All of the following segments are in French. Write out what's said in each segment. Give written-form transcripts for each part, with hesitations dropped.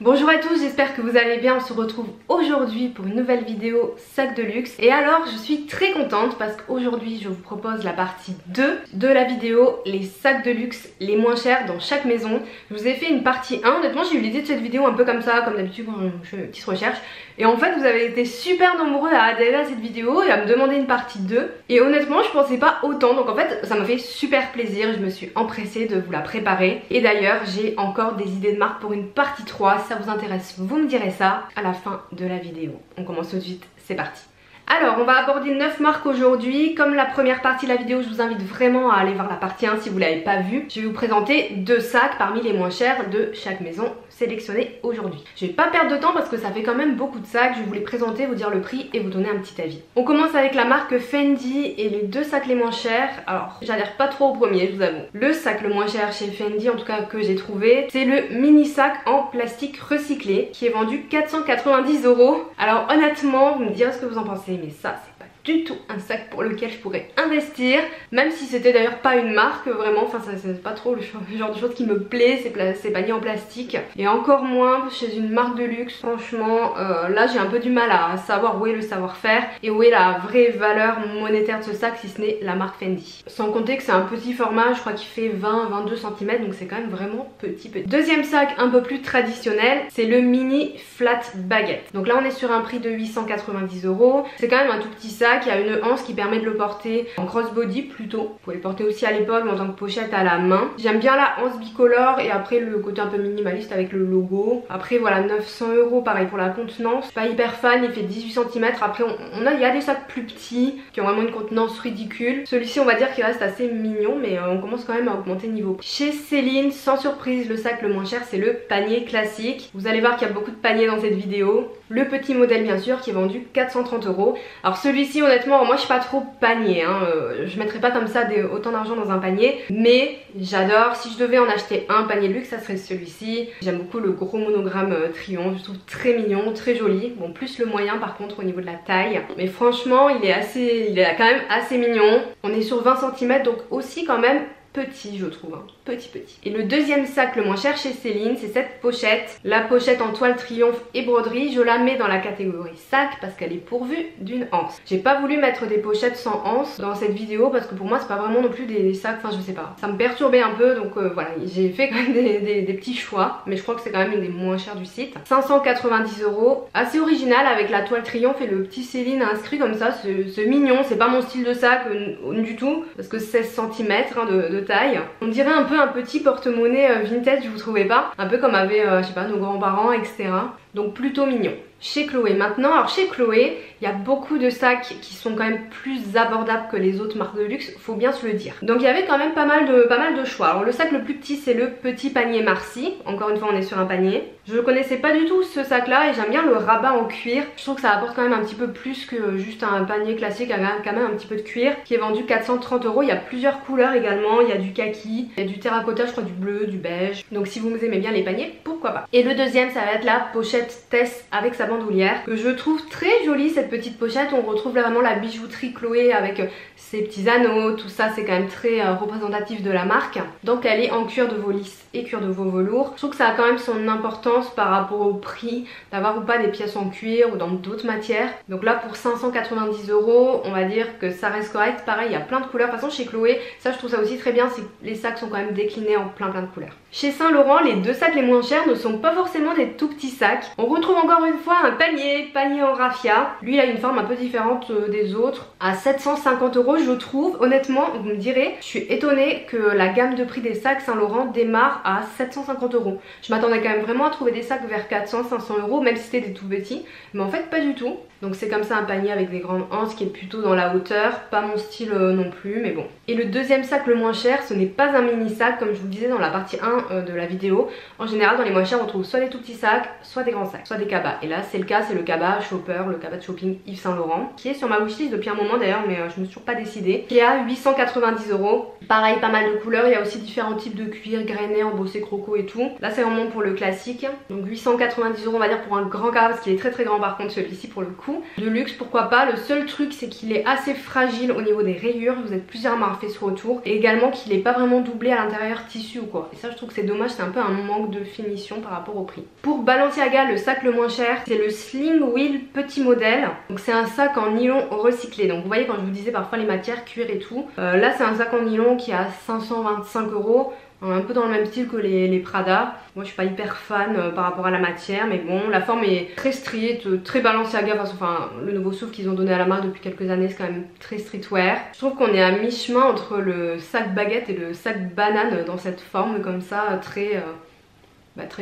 Bonjour à tous, j'espère que vous allez bien. On se retrouve aujourd'hui pour une nouvelle vidéo sac de luxe. Et alors je suis très contente parce qu'aujourd'hui je vous propose la partie 2 de la vidéo les sacs de luxe les moins chers dans chaque maison. Je vous ai fait une partie 1, honnêtement j'ai eu l'idée de cette vidéo un peu comme ça, comme d'habitude quand je fais une petite recherche. Et en fait vous avez été super nombreux à adhérer à cette vidéo et à me demander une partie 2. Et honnêtement je pensais pas autant, donc en fait ça m'a fait super plaisir. Je me suis empressée de vous la préparer. Et d'ailleurs j'ai encore des idées de marque pour une partie 3. Si ça vous intéresse, vous me direz ça à la fin de la vidéo. On commence tout de suite, c'est parti. Alors on va aborder 9 marques aujourd'hui. Comme la première partie de la vidéo, je vous invite vraiment à aller voir la partie 1 si vous ne l'avez pas vue. Je vais vous présenter 2 sacs parmi les moins chers de chaque maison sélectionnée aujourd'hui. Je vais pas perdre de temps parce que ça fait quand même beaucoup de sacs. Je vais vous les présenter, vous dire le prix et vous donner un petit avis. On commence avec la marque Fendi et les 2 sacs les moins chers. Alors j'adhère pas trop au premier, je vous avoue. Le sac le moins cher chez Fendi, en tout cas que j'ai trouvé, c'est le mini sac en plastique recyclé qui est vendu 490 €. Alors honnêtement, vous me direz ce que vous en pensez, mais ça c'est pas du tout un sac pour lequel je pourrais investir, même si c'était d'ailleurs pas une marque vraiment, enfin ça c'est pas trop le genre de choses qui me plaît, ces paniers en plastique, et encore moins chez une marque de luxe. Franchement là j'ai un peu du mal à savoir où est le savoir-faire et où est la vraie valeur monétaire de ce sac si ce n'est la marque Fendi. Sans compter que c'est un petit format, je crois qu'il fait 20-22 cm, donc c'est quand même vraiment petit. Deuxième sac un peu plus traditionnel, c'est le mini flat baguette. Donc là on est sur un prix de 890 €. C'est quand même un tout petit sac. Il y a une anse qui permet de le porter en crossbody plutôt. Vous pouvez le porter aussi à l'épaule ou en tant que pochette à la main. J'aime bien la anse bicolore et après le côté un peu minimaliste avec le logo. Après voilà, 900 € pareil pour la contenance. Pas hyper fan, il fait 18 cm. Après il y a des sacs plus petits qui ont vraiment une contenance ridicule. Celui-ci on va dire qu'il reste assez mignon, mais on commence quand même à augmenter niveau prix. Chez Céline, sans surprise, le sac le moins cher c'est le panier classique. Vous allez voir qu'il y a beaucoup de paniers dans cette vidéo. Le petit modèle bien sûr qui est vendu 430 €. Alors celui-ci honnêtement moi je suis pas trop panier, hein. Je mettrais pas comme ça autant d'argent dans un panier, mais j'adore. Si je devais en acheter un panier de luxe ça serait celui-ci. J'aime beaucoup le gros monogramme triomphe, je trouve très mignon, très joli. Bon, plus le moyen par contre au niveau de la taille, mais franchement il est quand même assez mignon. On est sur 20 cm donc aussi quand même petit je trouve, hein. Petit. Et le deuxième sac le moins cher chez Céline, c'est cette pochette. La pochette en toile triomphe et broderie, je la mets dans la catégorie sac parce qu'elle est pourvue d'une anse. J'ai pas voulu mettre des pochettes sans anse dans cette vidéo parce que pour moi c'est pas vraiment non plus des sacs, enfin je sais pas, ça me perturbait un peu, donc voilà, j'ai fait quand même des petits choix, mais je crois que c'est quand même une des moins chères du site. 590 €, assez original avec la toile triomphe et le petit Céline inscrit comme ça, c'est mignon. C'est pas mon style de sac du tout parce que 16 cm hein, de taille. On dirait un peu un petit porte-monnaie vintage, vous trouvez pas? Un peu comme avaient je sais pas, nos grands-parents, etc. Donc plutôt mignon. Chez Chloé maintenant, alors chez Chloé il y a beaucoup de sacs qui sont quand même plus abordables que les autres marques de luxe, faut bien se le dire. Donc il y avait quand même pas mal de choix. Alors le sac le plus petit c'est le petit panier Marcy, encore une fois on est sur un panier. Je ne connaissais pas du tout ce sac là et j'aime bien le rabat en cuir. Je trouve que ça apporte quand même un petit peu plus que juste un panier classique, quand même un petit peu de cuir, qui est vendu 430 €. Il y a plusieurs couleurs également, il y a du kaki, il y a du terracotta, je crois du bleu, du beige. Donc si vous aimez bien les paniers, pourquoi pas. Et le deuxième ça va être la pochette Tess avec sa bandoulière, que je trouve très jolie cette petite pochette. On retrouve vraiment la bijouterie Chloé avec ses petits anneaux, tout ça c'est quand même très représentatif de la marque. Donc elle est en cuir de veau lisse et cuir de veau velours. Je trouve que ça a quand même son importance par rapport au prix d'avoir ou pas des pièces en cuir ou dans d'autres matières. Donc là pour 590 €, on va dire que ça reste correct. Pareil il y a plein de couleurs. De toute façon chez Chloé, ça je trouve ça aussi très bien, c'est que les sacs sont quand même déclinés en plein de couleurs. Chez Saint Laurent, les 2 sacs les moins chers ne sont pas forcément des tout petits sacs. On retrouve encore une fois un panier en raffia. Lui il a une forme un peu différente des autres, à 750 € je trouve. Honnêtement vous me direz, je suis étonnée que la gamme de prix des sacs Saint Laurent démarre à 750 €. Je m'attendais quand même vraiment à trouver des sacs vers 400-500 €, même si c'était des tout petits, mais en fait pas du tout. Donc c'est comme ça un panier avec des grandes anses qui est plutôt dans la hauteur, pas mon style non plus, mais bon. Et le deuxième sac le moins cher, ce n'est pas un mini sac comme je vous le disais dans la partie 1 de la vidéo. En général dans les moins chers on trouve soit des tout petits sacs, soit des grands sacs, soit des cabas. Et là c'est le cas, c'est le cabas shopper, le cabas de shopping string Yves Saint Laurent, qui est sur ma wishlist depuis un moment d'ailleurs, mais je me suis toujours pas décidée, qui est à 890 €. Pareil, pas mal de couleurs, il y a aussi différents types de cuir, grainé, embossé, croco et tout. Là c'est vraiment pour le classique, donc 890 € on va dire pour un grand carré, parce qu'il est très grand par contre celui-ci pour le coup. De luxe pourquoi pas, le seul truc c'est qu'il est assez fragile au niveau des rayures, vous êtes plusieurs à m'avoir fait ce retour, et également qu'il est pas vraiment doublé à l'intérieur tissu ou quoi. Et ça je trouve que c'est dommage, c'est un peu un manque de finition par rapport au prix. Pour Balenciaga, le sac le moins cher, c'est le Sling Wheel petit modèle. Donc c'est un sac en nylon recyclé. Donc vous voyez quand je vous disais parfois les matières, cuir et tout. Là c'est un sac en nylon qui est à 525 €. Un peu dans le même style que les Prada. Moi je suis pas hyper fan par rapport à la matière, mais bon, la forme est très street, très Balenciaga, enfin le nouveau souffle qu'ils ont donné à la marque depuis quelques années, c'est quand même très streetwear. Je trouve qu'on est à mi-chemin entre le sac baguette et le sac banane dans cette forme comme ça, très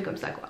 comme ça quoi.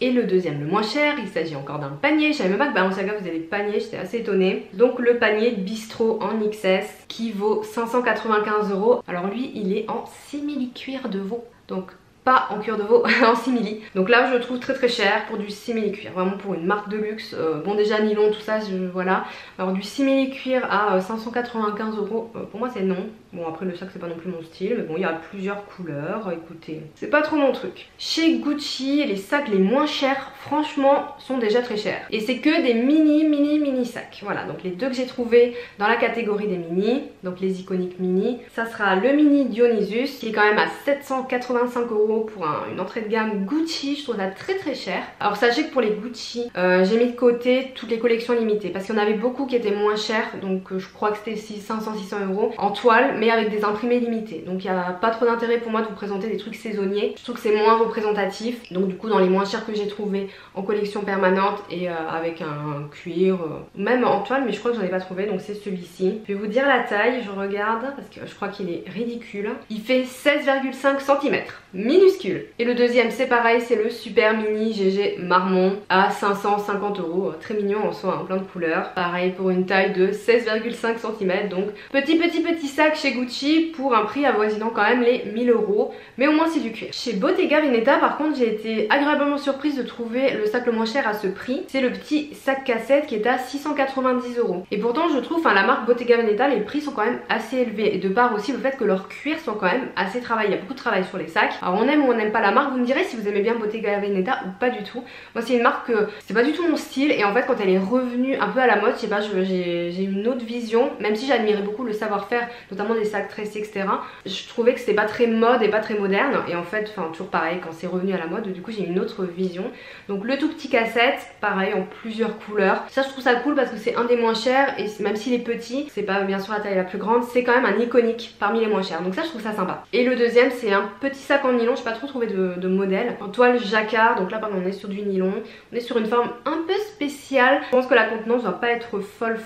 Et le deuxième, le moins cher, il s'agit encore d'un panier. Je savais même pas que Balenciaga faisait des paniers, j'étais assez étonnée. Donc le panier Bistro en XS qui vaut 595 €. Alors lui, il est en simili-cuir de veau. Donc pas en cuir de veau, en simili. Donc là je le trouve très cher pour du simili cuir, vraiment pour une marque de luxe. Bon déjà nylon tout ça, voilà. Alors du simili cuir à 595 €, pour moi c'est non. Bon après le sac c'est pas non plus mon style, mais bon il y a plusieurs couleurs, écoutez, c'est pas trop mon truc. Chez Gucci, les sacs les moins chers franchement sont déjà très chers. Et c'est que des mini sacs. Voilà, donc les deux que j'ai trouvés dans la catégorie des mini, donc les iconiques mini, ça sera le mini Dionysus qui est quand même à 785 € pour une entrée de gamme Gucci. Je trouve ça très cher. Alors sachez que pour les Gucci, j'ai mis de côté toutes les collections limitées parce qu'il y en avait beaucoup qui étaient moins chères, donc je crois que c'était 500-600 € en toile, mais avec des imprimés limités. Donc il n'y a pas trop d'intérêt pour moi de vous présenter des trucs saisonniers. Je trouve que c'est moins représentatif. Donc du coup dans les moins chers que j'ai trouvé en collection permanente et avec un cuir, même en toile, mais je crois que j'en ai pas trouvé, donc c'est celui-ci. Je vais vous dire la taille, je regarde parce que je crois qu'il est ridicule. Il fait 16,5 cm, minuscule. Et le deuxième c'est pareil, c'est le super mini GG Marmont à 550 €, très mignon en soi, en plein de couleurs. Pareil pour une taille de 16,5 cm, donc petit sac chez Gucci pour un prix avoisinant quand même les 1000 €, mais au moins c'est du cuir. Chez Bottega Veneta par contre j'ai été agréablement surprise de trouver le sac le moins cher à ce prix. C'est le petit sac cassette qui est à 690 €. Et pourtant je trouve, la marque Bottega Veneta, les prix sont quand même assez élevés, et de part aussi le fait que leurs cuirs sont quand même assez travaillés. Il y a beaucoup de travail sur les sacs. Alors on aime ou on n'aime pas la marque, vous me direz si vous aimez bien Bottega Veneta ou pas du tout. Moi c'est une marque que c'est pas du tout mon style, et en fait quand elle est revenue un peu à la mode, je sais pas, j'ai une autre vision, même si j'admirais beaucoup le savoir-faire, notamment des sacs tressés etc. Je trouvais que c'était pas très mode et pas très moderne, et en fait, toujours pareil, quand c'est revenu à la mode, du coup j'ai une autre vision. Donc le tout petit cassette, pareil en plusieurs couleurs. Ça je trouve ça cool parce que c'est un des moins chers, et même s'il est petit, c'est pas bien sûr la taille la plus grande, c'est quand même un iconique parmi les moins chers. Donc ça je trouve ça sympa. Et le deuxième c'est un petit sac en nylon, je n'ai pas trop trouvé de modèle. En toile jacquard, donc là par exemple on est sur du nylon. On est sur une forme un peu spéciale. Je pense que la contenance doit pas être folle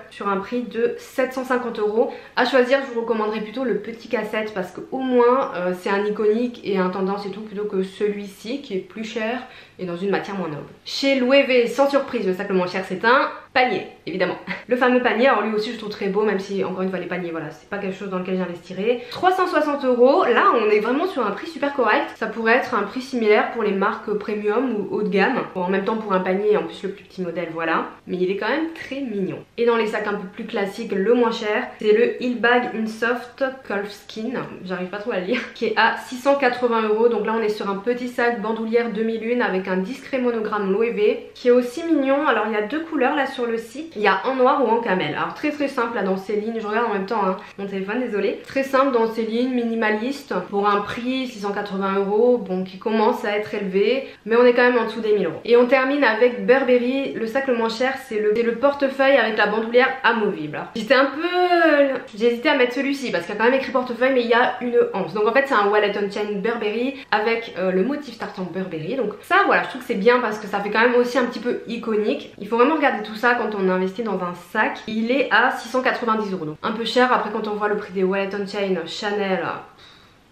sur un prix de 750 €. À choisir, je vous recommanderais plutôt le petit cassette parce qu'au moins c'est un iconique et un tendance et tout, plutôt que celui-ci qui est plus cher et dans une matière moins noble. Chez Loewe, sans surprise, le sac le moins cher c'est un panier, évidemment. Le fameux panier, alors lui aussi je trouve très beau, même si encore une fois les paniers, voilà, c'est pas quelque chose dans lequel j'investirais. 360 €, là on est vraiment sur un prix super correct. Ça pourrait être un prix similaire pour les marques premium ou haut de gamme. Bon, en même temps pour un panier, en plus le plus petit modèle, voilà. Mais il est quand même très mignon. Et dans les sacs un peu plus classiques, le moins cher, c'est le Hillbag Unsoft Calfskin, j'arrive pas trop à le lire, qui est à 680 €. Donc là on est sur un petit sac bandoulière 2001 avec un discret monogramme Loewe, qui est aussi mignon. Alors il y a deux couleurs là sur le site, il y a en noir ou en camel. Alors très simple là dans ces lignes, je regarde en même temps hein, mon téléphone, désolé. Très simple dans ces lignes, minimaliste, pour un prix 680 €, bon qui commence à être élevé, mais on est quand même en dessous des 1000 €. Et on termine avec Burberry, le sac le moins cher, c'est le portefeuille avec la bandoulière amovible. J'étais un peu... J'hésitais à mettre celui-ci parce qu'il y a quand même écrit portefeuille mais il y a une anse. Donc en fait c'est un wallet on chain Burberry avec le motif tartan Burberry. Donc ça voilà, je trouve que c'est bien parce que ça fait quand même aussi un petit peu iconique. Il faut vraiment regarder tout ça quand on investit dans un sac. Il est à 690 €, donc un peu cher. Après quand on voit le prix des wallet on chain Chanel,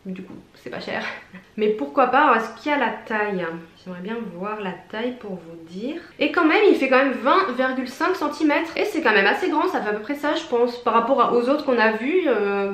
du coup c'est pas cher. Mais pourquoi pas, est-ce qu'il y a la taille? J'aimerais bien voir la taille pour vous dire. Et quand même il fait quand même 20,5 cm. Et c'est quand même assez grand, ça fait à peu près ça je pense. Par rapport aux autres qu'on a vus,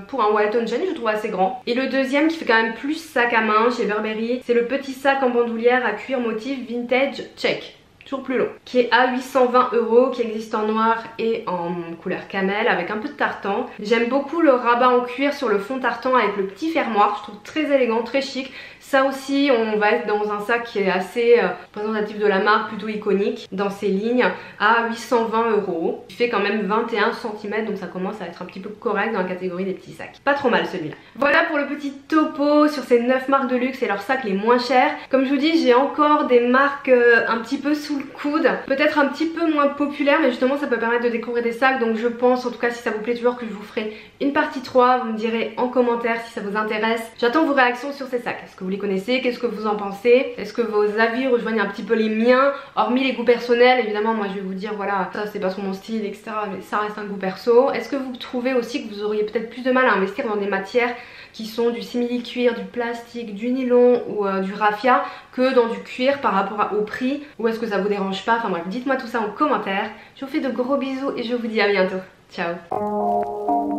pour un wallet on chain je trouve assez grand. Et le deuxième qui fait quand même plus sac à main chez Burberry, c'est le petit sac en bandoulière à cuir motif vintage check. toujours plus long, qui est à 820 €, qui existe en noir et en couleur camel avec un peu de tartan. J'aime beaucoup le rabat en cuir sur le fond tartan avec le petit fermoir, je trouve très élégant, très chic. Ça aussi, on va être dans un sac qui est assez représentatif de la marque, plutôt iconique dans ses lignes, à 820 €. Il fait quand même 21 cm, donc ça commence à être un petit peu correct dans la catégorie des petits sacs. Pas trop mal celui-là. Voilà pour le petit topo sur ces 9 marques de luxe et leurs sacs les moins chers. Comme je vous dis, j'ai encore des marques un petit peu sous le coude, peut-être un petit peu moins populaires, mais justement ça peut permettre de découvrir des sacs. Donc je pense, en tout cas si ça vous plaît toujours, que je vous ferai une partie 3. Vous me direz en commentaire si ça vous intéresse. J'attends vos réactions sur ces sacs. Est-ce que vous les connaissez? Qu'est-ce que vous en pensez? Est-ce que vos avis rejoignent un petit peu les miens? Hormis les goûts personnels, évidemment moi je vais vous dire voilà, ça c'est pas sur mon style, etc. Mais ça reste un goût perso. Est-ce que vous trouvez aussi que vous auriez peut-être plus de mal à investir dans des matières qui sont du simili-cuir, du plastique, du nylon ou du raffia que dans du cuir par rapport au prix? Ou est-ce que ça vous dérange pas? Enfin bref, dites-moi tout ça en commentaire. Je vous fais de gros bisous et je vous dis à bientôt. Ciao.